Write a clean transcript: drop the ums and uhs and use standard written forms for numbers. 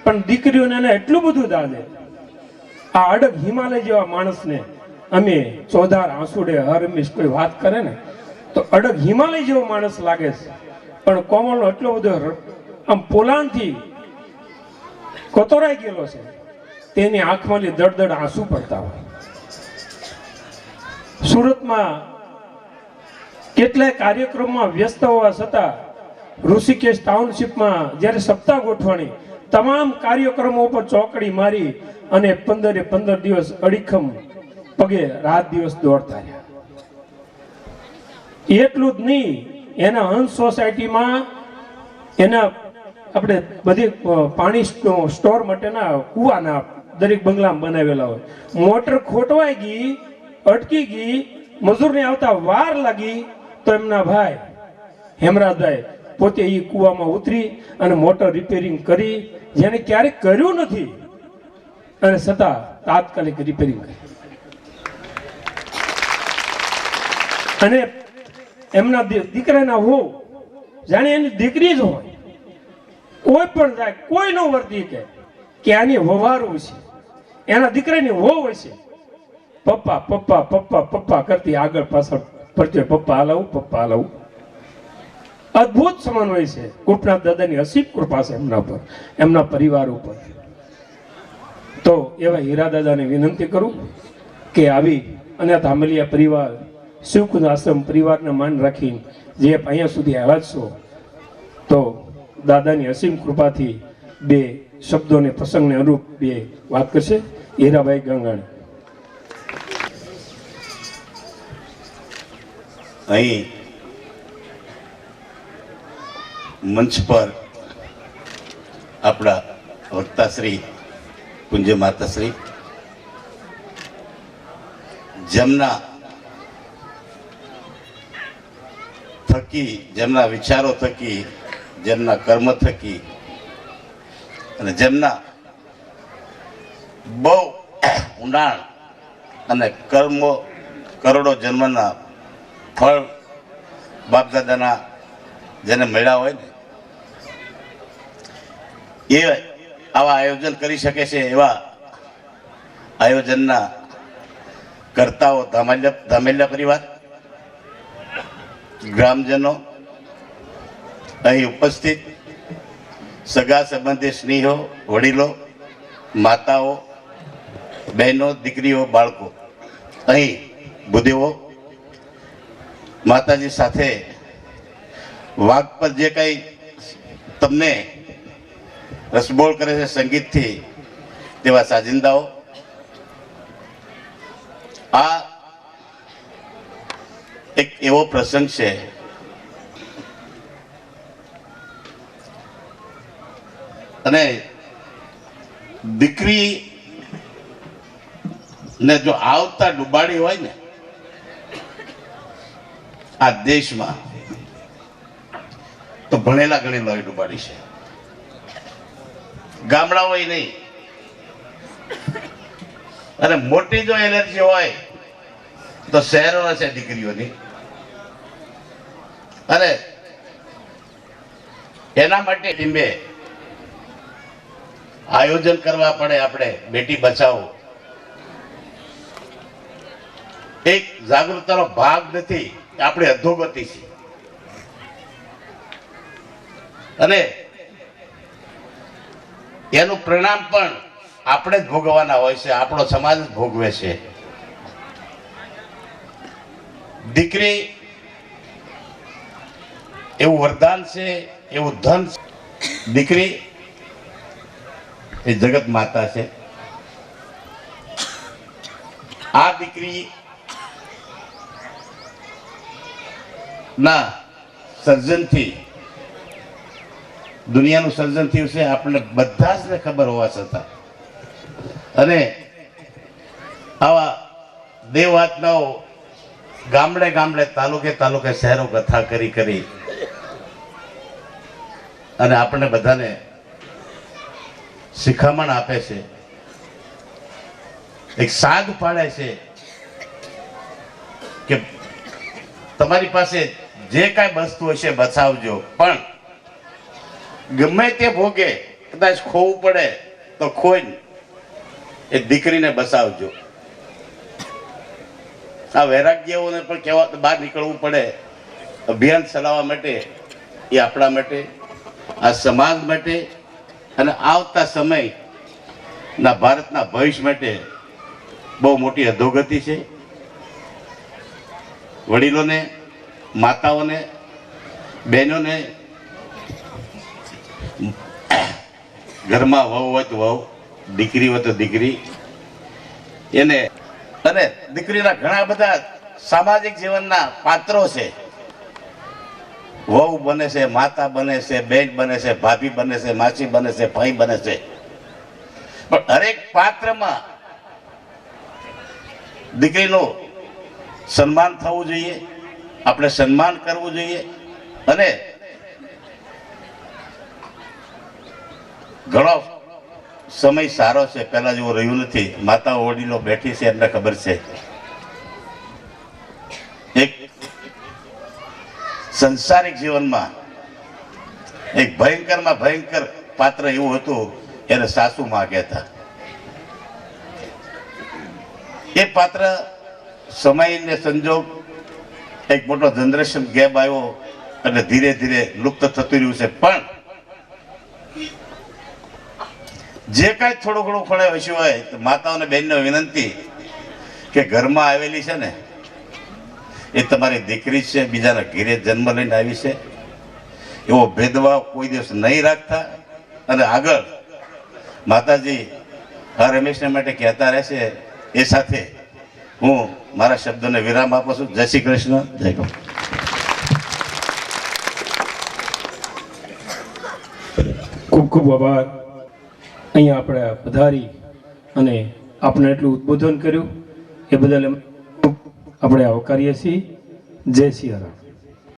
પણ દીકરીઓને એને એટલું બધું દાદે. આ અડગ હિમાલય જેવા માણસને અમે ચોધાર આંસુડે હરમીશ કોઈ વાત કરે ને તો અડગ હિમાલય જેવો માણસ લાગે છે, પણ કોમળનો એટલો બધો આમ પોલાણથી કોતરાઈ ગયેલો છે, તેની આંખમાંથી દળદળ આંસુ પડતા હોય. સુરતમાં કેટલાય કાર્યક્રમમાં વ્યસ્ત હોવા છતાં ઋષિકેશ ટાઉનશીપમાં જ્યારે સપ્તાહ ગોઠવણી તમામ કાર્યક્રમો પર ચોકડી મારી અને 15 દિવસ અડીખમ પગે રાત દિવસ દોડતા રહ્યા. એટલું જ નહીં, એના હંસ સોસાયટીમાં એના આપણે બધી પાણી સ્ટોર માટેના કૂવાના દરેક બંગલામાં બનાવેલા હોય. મોટર ખોટવાઈ ગઈ, અટકી ગઈ, મજૂરને આવતા વાર લાગી તો એમના ભાઈ હેમરાજભાઈ પોતે એ કૂવામાં ઉતરી અને મોટર રિપેરિંગ કરી, જેને ક્યારેક કર્યું નથી અને છતાં તાત્કાલિક રિપેરિંગ કરી. અને એમના દીકરાના હો જાણે એની દીકરી જ હોય, કોઈ પણ જાય કોઈ નો વર્તી કે આની વવારું છે, એના દીકરાની વહુ હશે, પપ્પા પપ્પા પપ્પા પપ્પા કરતી આગળ પાછળ ફરતી, પપ્પા હલાવું પપ્પા હલાવું. અદ્ભુત સમન્વય છે. ગોપનાથ દાદાની અસીમ કૃપા છે એમના પર, એમના પરિવાર ઉપર. તો એવા હીરા દાદાને વિનંતી કરું કે આવી અને ધામલિયા પરિવાર શિવકુંજ આશ્રમ પરિવારના માન રાખી જે અહીંયા સુધી આવ્યા છો, તો દાદાની અસીમ કૃપાથી બે શબ્દોને પ્રસંગને અનુરૂપ બે વાત કરશે. હીરાભાઈ ગંગાણી. અહીં મંચ પર આપણા વક્તાશ્રી પૂજ્ય માતાશ્રી, જેમના થકી, જેમના વિચારો થકી, જેમના કર્મ થકી અને જેમના બહુ ઊંડાણ અને કર્મો કરોડો જન્મના ફળ બાપદાદાના જેને મળ્યા હોય ને એ આવા આયોજન કરી શકે છે. એવા આયોજનના કરતાઓ ધામેલિયા પરિવાર, ગ્રામજનો, અહીં ઉપસ્થિત સગા સંબંધી સ્નેહો, વડીલો, માતાઓ, બહેનો, દીકરીઓ, બાળકો, અહીં ભૂદેવો, માતાજી સાથે વાઘ પર જે કંઈ તમને રસબોળ કરે છે સંગીતથી, તેવા સાજિંદાઓ, આ એક એવો પ્રસંગ છે અને દીકરી ને જો આવતા ડૂબાડી હોય ને આ દેશમાં, તો ભણેલા ગણેલા ડૂબાડી છે. ગામડાઓ નહીં. અને મોટી જો એનર્જી હોય તો શહેરોના છે દીકરીઓની. અને એના માટે ટીમે આયોજન કરવા પડે. આપણે બેટી બચાવો એક જાગૃતતાનો ભાગ નથી, આપણે અધોગતિ છે. અને એનું પરિણામ પણ આપણે જ ભોગવવાના હોય છે, આપણો સમાજ જ ભોગવે છે. દીકરી એવું વરદાન છે, એવું ધન છે. દીકરી એ જગત માતા છે. આ દીકરી ના સર્જનથી દુનિયાનું સર્જન થયું છે, આપણને બધા જ ખબર હોવા છતાં. અને આવા દેવવાતનાઓ ગામડે ગામડે, તાલુકે તાલુકે, શહેરો કથા કરી કરી અને આપણને બધાને શિખામણ આપે છે, એક સાદ પાડે છે કે તમારી પાસે જે કાંઈ વસ્તુ હશે બચાવજો, પણ ગમે તે ભોગે કદાચ ખોવું પડે તો ખોઈને એ દીકરીને બસાવજો. આ વૈરાગ્યઓને પણ કહેવા બહાર નીકળવું પડે, અભિયાન ચલાવવા માટે, એ આપણા માટે, આ સમાજ માટે અને આવતા સમયના ભારતના ભવિષ્ય માટે બહુ મોટી અધોગતિ છે. વડીલોને, માતાઓને, બહેનોને, ઘરમાં વહુ હોય તો વહુ, દીકરી હોય તો દીકરી, એને અને દીકરીના ઘણા બધા સામાજિક જીવનના પાત્રો છે. વહુ બને છે, માતા બને છે, બેન બને છે, ભાભી બને છે, માસી બને છે, ભાઈ બને છે. પણ હરેક પાત્રમાં દીકરીનું સન્માન થવું જોઈએ, આપણે સન્માન કરવું જોઈએ. અને ઘણો સમય સારો છે, પહેલા જેવું રહ્યું નથી. માતાઓ વડીલો બેઠી છે, એમને ખબર છે. એક સંસારિક જીવનમાં એક ભયંકરમાં ભયંકર પાત્ર એવું હતું, એને સાસુ માં કહેતા. એ પાત્ર સમયને સંજોગ એક મોટો જનરેશન ગેપ આવ્યો એટલે ધીરે ધીરે લુપ્ત થતું રહ્યું છે. પણ જે કાંઈ થોડું ઘણું ખોળે વસ્યું હોય તો માતાઓને બહેનને વિનંતી કે ઘરમાં આવેલી છે ને એ તમારી દીકરી છે, બીજાના ઘેરે જન્મ લઈને આવી છે, એવો ભેદભાવ કોઈ દિવસ નહીં રાખતા. અને આગળ માતાજી હંમેશા માટે કહેતા રહેશે. એ સાથે હું મારા શબ્દોને વિરામ આપું છું. જય શ્રી કૃષ્ણ, જય ગૌ. ખૂબ ખૂબ આભાર. અહીંયા આપણે પધારી અને આપણે એટલું ઉદ્બોધન કર્યું એ બદલ આપણે આવકારીએ છીએ. જય સિયારામ.